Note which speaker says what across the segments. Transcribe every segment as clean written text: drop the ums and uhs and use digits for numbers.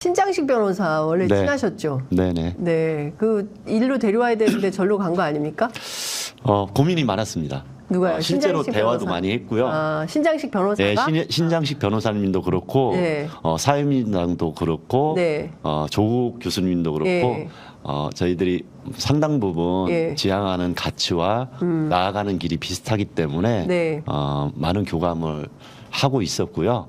Speaker 1: 신장식 변호사 원래
Speaker 2: 네.
Speaker 1: 친하셨죠?
Speaker 2: 네네.
Speaker 1: 네, 그 일로 데려와야 되는데 절로 간 거 아닙니까?
Speaker 2: 고민이 많았습니다.
Speaker 1: 누가요?
Speaker 2: 실제로
Speaker 1: 신장식
Speaker 2: 대화도
Speaker 1: 변호사?
Speaker 2: 많이 했고요.
Speaker 1: 아, 신장식 변호사가?
Speaker 2: 네, 신장식 변호사님도 그렇고,
Speaker 1: 네.
Speaker 2: 사회민주당도 그렇고,
Speaker 1: 네.
Speaker 2: 조국 교수님도 그렇고,
Speaker 1: 네.
Speaker 2: 저희들이 상당 부분
Speaker 1: 예.
Speaker 2: 지향하는 가치와 나아가는 길이 비슷하기 때문에
Speaker 1: 네.
Speaker 2: 많은 교감을 하고 있었고요.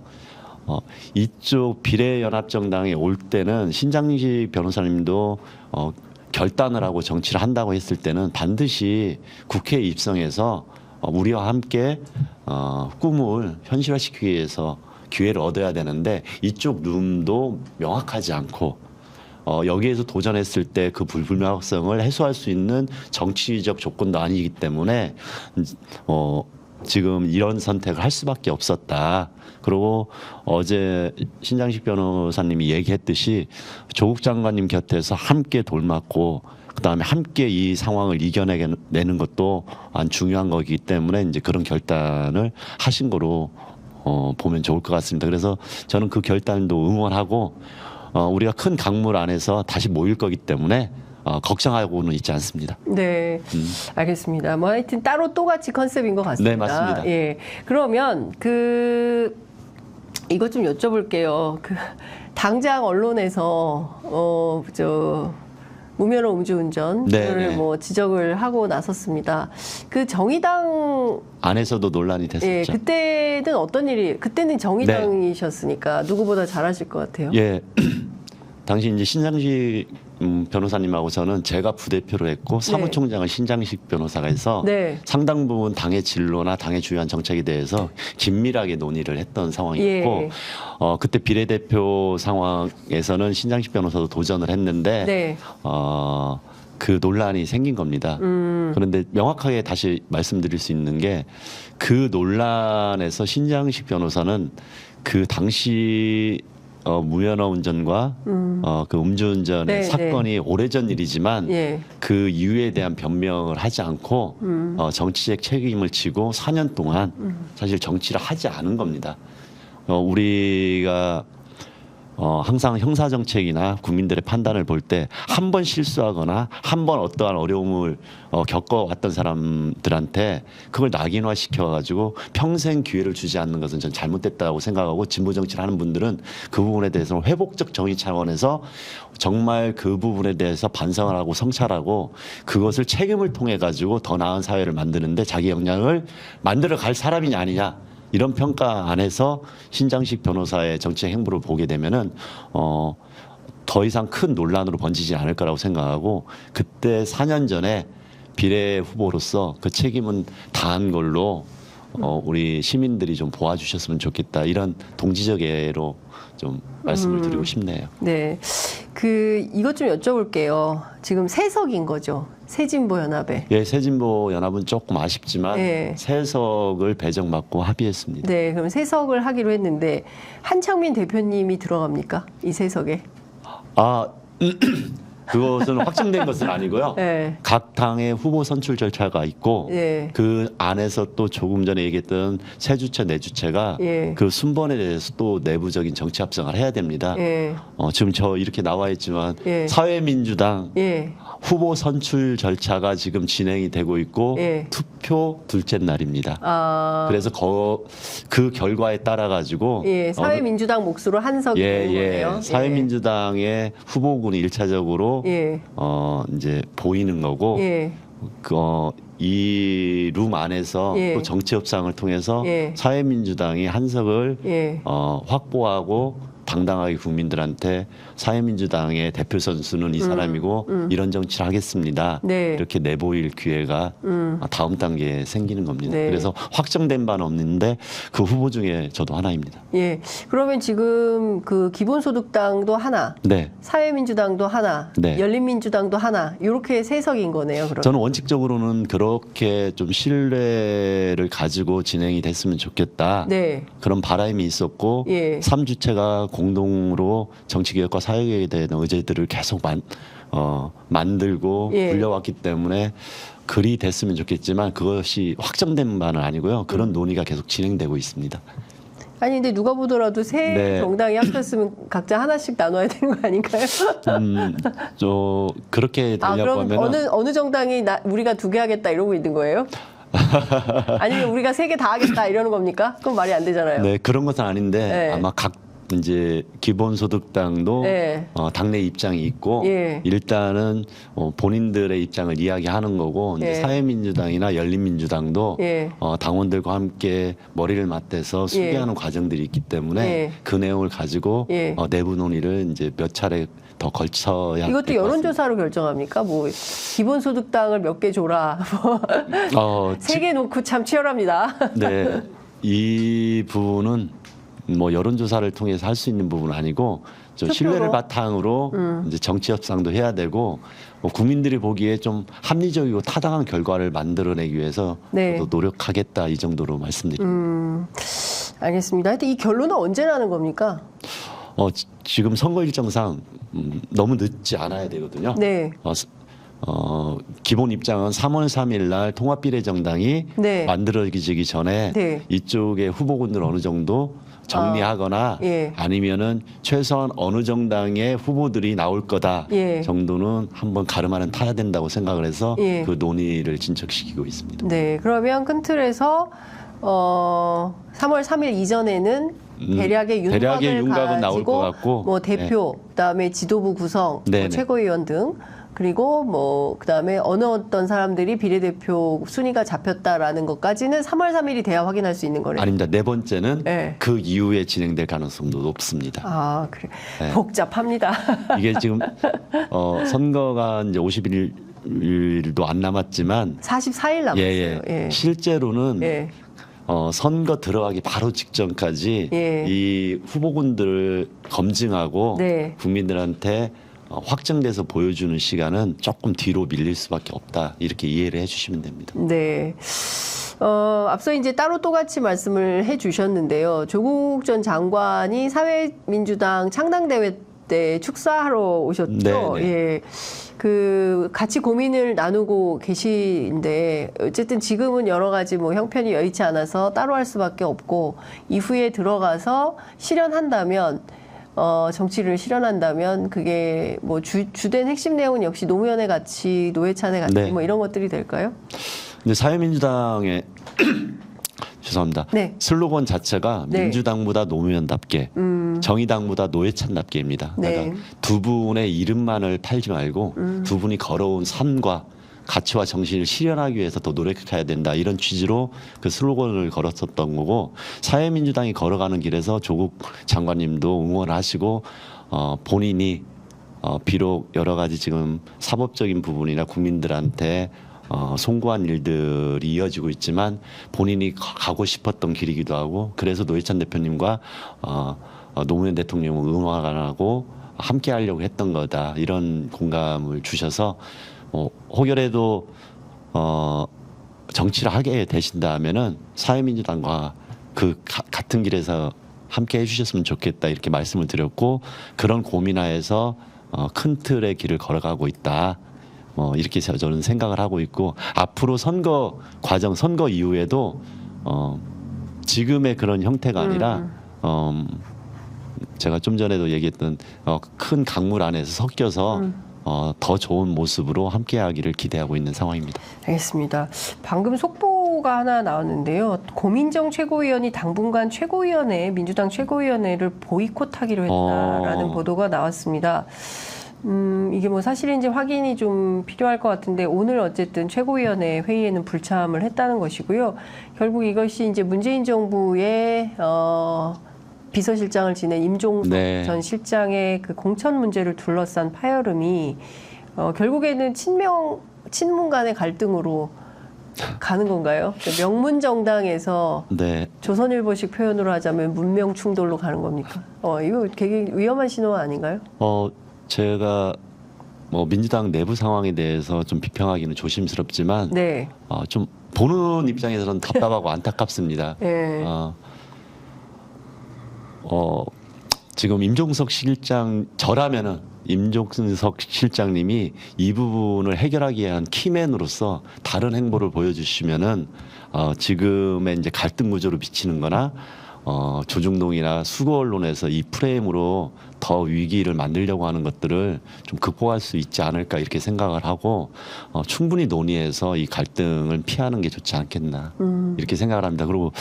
Speaker 2: 이쪽 비례연합정당에 올 때는 신장식 변호사님도 결단을 하고 정치를 한다고 했을 때는 반드시 국회에 입성해서 우리와 함께 꿈을 현실화시키기 위해서 기회를 얻어야 되는데 이쪽 룸도 명확하지 않고 여기에서 도전했을 때 그 불분명성을 해소할 수 있는 정치적 조건도 아니기 때문에 지금 이런 선택을 할 수밖에 없었다. 그리고 어제 신장식 변호사님이 얘기했듯이 조국 장관님 곁에서 함께 돌맞고 그다음에 함께 이 상황을 이겨내는 것도 안 중요한 거기 때문에 이제 그런 결단을 하신 거로 보면 좋을 것 같습니다. 그래서 저는 그 결단도 응원하고 우리가 큰 강물 안에서 다시 모일 거기 때문에 걱정하고는 있지 않습니다.
Speaker 1: 네, 알겠습니다. 뭐 하여튼 따로 또 같이 컨셉인 것 같습니다.
Speaker 2: 네, 맞습니다.
Speaker 1: 예, 그러면 이것 좀 여쭤볼게요. 당장 언론에서 무면허 음주운전을
Speaker 2: 네.
Speaker 1: 뭐 지적을 하고 나섰습니다. 그 정의당
Speaker 2: 안에서도 논란이 됐었죠.
Speaker 1: 예, 그때는 어떤 일이? 그때는 정의당이셨으니까 누구보다 잘하실 것 같아요.
Speaker 2: 예. 당시 이제 신장식 변호사님하고 저는 제가 부대표로 했고 사무총장을 신장식 변호사가 해서
Speaker 1: 네.
Speaker 2: 상당 부분 당의 진로나 당의 주요한 정책에 대해서 긴밀하게 논의를 했던 상황이었고
Speaker 1: 예.
Speaker 2: 그때 비례대표 상황에서는 신장식 변호사도 도전을 했는데
Speaker 1: 네.
Speaker 2: 그 논란이 생긴 겁니다. 그런데 명확하게 다시 말씀드릴 수 있는 게 그 논란에서 신장식 변호사는 그 당시 무면허 운전과 그 음주운전의
Speaker 1: 네,
Speaker 2: 사건이 오래전 일이지만
Speaker 1: 예.
Speaker 2: 그 이유에 대한 변명을 하지 않고 정치적 책임을 지고 4년 동안 사실 정치를 하지 않은 겁니다. 우리가 항상 형사 정책이나 국민들의 판단을 볼 때 한 번 실수하거나 한 번 어떠한 어려움을 겪어왔던 사람들한테 그걸 낙인화 시켜가지고 평생 기회를 주지 않는 것은 전 잘못됐다고 생각하고 진보 정치를 하는 분들은 그 부분에 대해서는 회복적 정의 차원에서 정말 그 부분에 대해서 반성을 하고 성찰하고 그것을 책임을 통해 가지고 더 나은 사회를 만드는데 자기 역량을 만들어 갈 사람이냐 아니냐. 이런 평가 안에서 신장식 변호사의 정치적 행보를 보게 되면은 더 이상 큰 논란으로 번지지 않을 거라고 생각하고 그때 4년 전에 비례 후보로서 그 책임은 다한 걸로 우리 시민들이 좀 도와주셨으면 좋겠다 이런 동지적 예로 좀 말씀을 드리고 싶네요.
Speaker 1: 네, 이것 좀 여쭤볼게요. 지금 세석인 거죠? 새진보연합에.
Speaker 2: 예, 새진보연합은 조금 아쉽지만
Speaker 1: 네.
Speaker 2: 세석을 배정받고 합의했습니다.
Speaker 1: 네, 그럼 세석을 하기로 했는데 한창민 대표님이 들어갑니까? 이 세석에?
Speaker 2: 그것은 확정된 것은 아니고요.
Speaker 1: 네.
Speaker 2: 각 당의 후보 선출 절차가 있고
Speaker 1: 네.
Speaker 2: 그 안에서 또 조금 전에 얘기했던 세 주체, 네 주체가
Speaker 1: 예.
Speaker 2: 그 순번에 대해서 또 내부적인 정치 합성을 해야 됩니다.
Speaker 1: 예.
Speaker 2: 지금 저 이렇게 나와 있지만
Speaker 1: 예.
Speaker 2: 사회민주당
Speaker 1: 예.
Speaker 2: 후보 선출 절차가 지금 진행이 되고 있고
Speaker 1: 예.
Speaker 2: 투표 둘째 날입니다.
Speaker 1: 아.
Speaker 2: 그래서 그 결과에 따라 가지고
Speaker 1: 예, 사회민주당 몫으로 한석이 되는 거네요.
Speaker 2: 사회민주당의 후보군이 1차적으로
Speaker 1: 예.
Speaker 2: 이제 보이는 거고
Speaker 1: 예.
Speaker 2: 이 룸 안에서
Speaker 1: 예.
Speaker 2: 또 정치 협상을 통해서
Speaker 1: 예.
Speaker 2: 사회민주당이 한석을
Speaker 1: 예.
Speaker 2: 확보하고 당당하게 국민들한테 사회민주당의 대표 선수는 이 사람이고 이런 정치를 하겠습니다.
Speaker 1: 네.
Speaker 2: 이렇게 내보일 기회가 다음 단계에 생기는 겁니다.
Speaker 1: 네.
Speaker 2: 그래서 확정된 바는 없는데 그 후보 중에 저도 하나입니다.
Speaker 1: 예. 그러면 지금 그 기본소득당도 하나,
Speaker 2: 네.
Speaker 1: 사회민주당도 하나,
Speaker 2: 네.
Speaker 1: 열린민주당도 하나, 이렇게 세석인 거네요. 그럼.
Speaker 2: 저는 원칙적으로는 그렇게 좀 신뢰를 가지고 진행이 됐으면 좋겠다.
Speaker 1: 네.
Speaker 2: 그런 바람이 있었고
Speaker 1: 예.
Speaker 2: 3주체가 공동으로 정치개혁과 사회개혁에 대한 의제들을 계속 만들고
Speaker 1: 예.
Speaker 2: 불려왔기 때문에 글이 됐으면 좋겠지만 그것이 확정된 바는 아니고요. 그런 논의가 계속 진행되고 있습니다.
Speaker 1: 아니 근데 누가 보더라도 새
Speaker 2: 네.
Speaker 1: 정당이 합쳤으면 각자 하나씩 나눠야 되는 거 아닌가요?
Speaker 2: 저 그렇게
Speaker 1: 아
Speaker 2: 되려고
Speaker 1: 그럼
Speaker 2: 하면은
Speaker 1: 어느 정당이 우리가 2개 하겠다 이러고 있는 거예요? 아니면 우리가 3개 다 하겠다 이러는 겁니까? 그건 말이 안 되잖아요.
Speaker 2: 네, 그런 것은 아닌데
Speaker 1: 네.
Speaker 2: 아마 각 이제 기본소득당도
Speaker 1: 네.
Speaker 2: 당내 입장이 있고
Speaker 1: 예.
Speaker 2: 일단은 본인들의 입장을 이야기하는 거고
Speaker 1: 예.
Speaker 2: 이제 사회민주당이나 열린민주당도
Speaker 1: 예.
Speaker 2: 당원들과 함께 머리를 맞대서 수기하는 과정들이 있기 때문에
Speaker 1: 예.
Speaker 2: 그 내용을 가지고
Speaker 1: 예.
Speaker 2: 내부 논의를 이제 몇 차례 더 걸쳐야
Speaker 1: 이것도
Speaker 2: 될것
Speaker 1: 여론조사로 결정합니까? 뭐 기본소득당을 몇 개 줘라.
Speaker 2: 같습니다.
Speaker 1: 3개 놓고 참 치열합니다.
Speaker 2: 네, 이 부분은 뭐 여론조사를 통해서 할 수 있는 부분은 아니고 좀 신뢰를 바탕으로 이제 정치 협상도 해야 되고 국민들이 보기에 좀 합리적이고 타당한 결과를 만들어내기 위해서
Speaker 1: 네.
Speaker 2: 저도 노력하겠다 이 정도로 말씀드립니다.
Speaker 1: 알겠습니다. 하여튼 이 결론은 언제 나는 겁니까?
Speaker 2: 지금 선거 일정상 너무 늦지 않아야 되거든요.
Speaker 1: 네.
Speaker 2: 기본 입장은 3월 3일 날 통합비례정당이
Speaker 1: 네.
Speaker 2: 만들어지기 전에
Speaker 1: 네.
Speaker 2: 이쪽의 후보군들 어느 정도 정리하거나
Speaker 1: 예.
Speaker 2: 아니면은 최소한 어느 정당의 후보들이 나올 거다
Speaker 1: 예.
Speaker 2: 정도는 한번 가름하는 타야 된다고 생각을 해서
Speaker 1: 예.
Speaker 2: 그 논의를 진척시키고 있습니다.
Speaker 1: 네. 그러면 큰 틀에서 3월 3일 이전에는 대략의 윤곽을
Speaker 2: 윤곽은 나올 것
Speaker 1: 가지고
Speaker 2: 같고
Speaker 1: 뭐 대표, 그다음에 지도부 구성, 뭐
Speaker 2: 네네.
Speaker 1: 최고위원 등 그리고 뭐 그다음에 어떤 사람들이 비례대표 순위가 잡혔다라는 것까지는 3월 3일이 돼야 확인할 수 있는 거래요.
Speaker 2: 아닙니다. 네 번째는
Speaker 1: 네.
Speaker 2: 그 이후에 진행될 가능성도 높습니다.
Speaker 1: 아, 그래.
Speaker 2: 네.
Speaker 1: 복잡합니다.
Speaker 2: 이게 지금 선거가 이제 51일도 안 남았지만
Speaker 1: 44일 남았어요.
Speaker 2: 예. 실제로는
Speaker 1: 예.
Speaker 2: 선거 들어가기 바로 직전까지
Speaker 1: 예.
Speaker 2: 이 후보군들을 검증하고
Speaker 1: 네.
Speaker 2: 국민들한테 확정돼서 보여주는 시간은 조금 뒤로 밀릴 수밖에 없다 이렇게 이해를 해주시면 됩니다.
Speaker 1: 네. 앞서 이제 따로 또 같이 말씀을 해주셨는데요. 조국 전 장관이 사회민주당 창당대회 때 축사하러 오셨죠.
Speaker 2: 네네.
Speaker 1: 예. 그 같이 고민을 나누고 계신데 어쨌든 지금은 여러 가지 뭐 형편이 여의치 않아서 따로 할 수밖에 없고 이후에 들어가서 실현한다면 정치를 실현한다면 그게 뭐 주된 핵심 내용은 역시 노무현의 가치, 노회찬의 가치
Speaker 2: 네.
Speaker 1: 뭐 이런 것들이 될까요?
Speaker 2: 근데 사회민주당의 죄송합니다.
Speaker 1: 네.
Speaker 2: 슬로건 자체가
Speaker 1: 네.
Speaker 2: 민주당보다 노무현답게 정의당보다 노회찬답게입니다.
Speaker 1: 네.
Speaker 2: 그러니까 두 분의 이름만을 팔지 말고 두 분이 걸어온 삶과 가치와 정신을 실현하기 위해서 더 노력해야 된다 이런 취지로 그 슬로건을 걸었었던 거고 사회민주당이 걸어가는 길에서 조국 장관님도 응원을 하시고 본인이 비록 여러 가지 지금 사법적인 부분이나 국민들한테 송구한 일들이 이어지고 있지만 본인이 가고 싶었던 길이기도 하고 그래서 노회찬 대표님과 노무현 대통령을 응원하고 함께 하려고 했던 거다 이런 공감을 주셔서 혹여라도 정치를 하게 되신다면은 사회민주당과 같은 길에서 함께 해주셨으면 좋겠다 이렇게 말씀을 드렸고 그런 고민하에서 큰 틀의 길을 걸어가고 있다. 이렇게 저는 생각을 하고 있고 앞으로 선거 과정, 선거 이후에도 지금의 그런 형태가 아니라 제가 좀 전에도 얘기했던 큰 강물 안에서 섞여서 더 좋은 모습으로 함께하기를 기대하고 있는 상황입니다.
Speaker 1: 알겠습니다. 방금 속보가 하나 나왔는데요. 고민정 최고위원이 당분간 최고위원회, 민주당 최고위원회를 보이콧하기로 했다라는 보도가 나왔습니다. 이게 뭐 사실인지 확인이 좀 필요할 것 같은데 오늘 어쨌든 최고위원회 회의에는 불참을 했다는 것이고요. 결국 이것이 이제 문재인 정부의 비서실장을 지낸 임종석
Speaker 2: 네.
Speaker 1: 전 실장의 그 공천 문제를 둘러싼 파열음이 결국에는 친문 간의 갈등으로 가는 건가요? 그러니까 명문 정당에서
Speaker 2: 네.
Speaker 1: 조선일보식 표현으로 하자면 문명 충돌로 가는 겁니까? 이거 되게 위험한 신호 아닌가요?
Speaker 2: 제가 뭐 민주당 내부 상황에 대해서 좀 비평하기는 조심스럽지만
Speaker 1: 네.
Speaker 2: 좀 보는 입장에서는 답답하고 안타깝습니다.
Speaker 1: 네.
Speaker 2: 지금 임종석 실장 저라면은 임종석 실장님이 이 부분을 해결하기 위한 키맨으로서 다른 행보를 보여주시면은 지금의 이제 갈등 구조로 비치는거나 조중동이나 수구 언론에서 이 프레임으로 더 위기를 만들려고 하는 것들을 좀 극복할 수 있지 않을까 이렇게 생각을 하고 충분히 논의해서 이 갈등을 피하는 게 좋지 않겠나 이렇게 생각을 합니다. 그리고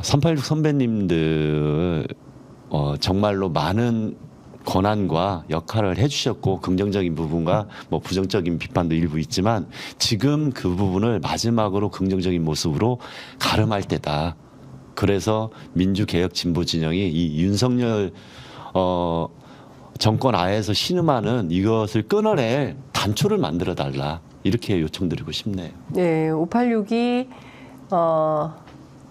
Speaker 2: 386 선배님들 정말로 많은 권한과 역할을 해주셨고 긍정적인 부분과 뭐 부정적인 비판도 일부 있지만 지금 그 부분을 마지막으로 긍정적인 모습으로 가름할 때다. 그래서 민주개혁 진보 진영이 이 윤석열 정권 하에서 신음하는 이것을 끊어낼 단초를 만들어 달라 이렇게 요청드리고 싶네요.
Speaker 1: 네, 586이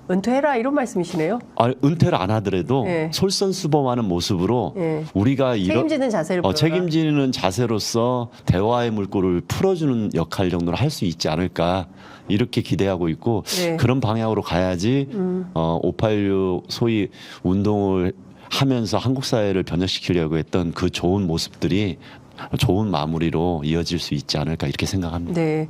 Speaker 1: 은퇴해라 이런 말씀이시네요.
Speaker 2: 은퇴를 안 하더라도
Speaker 1: 네.
Speaker 2: 솔선수범하는 모습으로
Speaker 1: 네.
Speaker 2: 우리가
Speaker 1: 책임지는 자세를 보여라.
Speaker 2: 책임지는 자세로서 대화의 물꼬를 풀어주는 역할 정도를 할 수 있지 않을까 이렇게 기대하고 있고
Speaker 1: 네.
Speaker 2: 그런 방향으로 가야지 586 소위 운동을 하면서 한국 사회를 변혁시키려고 했던 그 좋은 모습들이 좋은 마무리로 이어질 수 있지 않을까 이렇게 생각합니다.
Speaker 1: 네.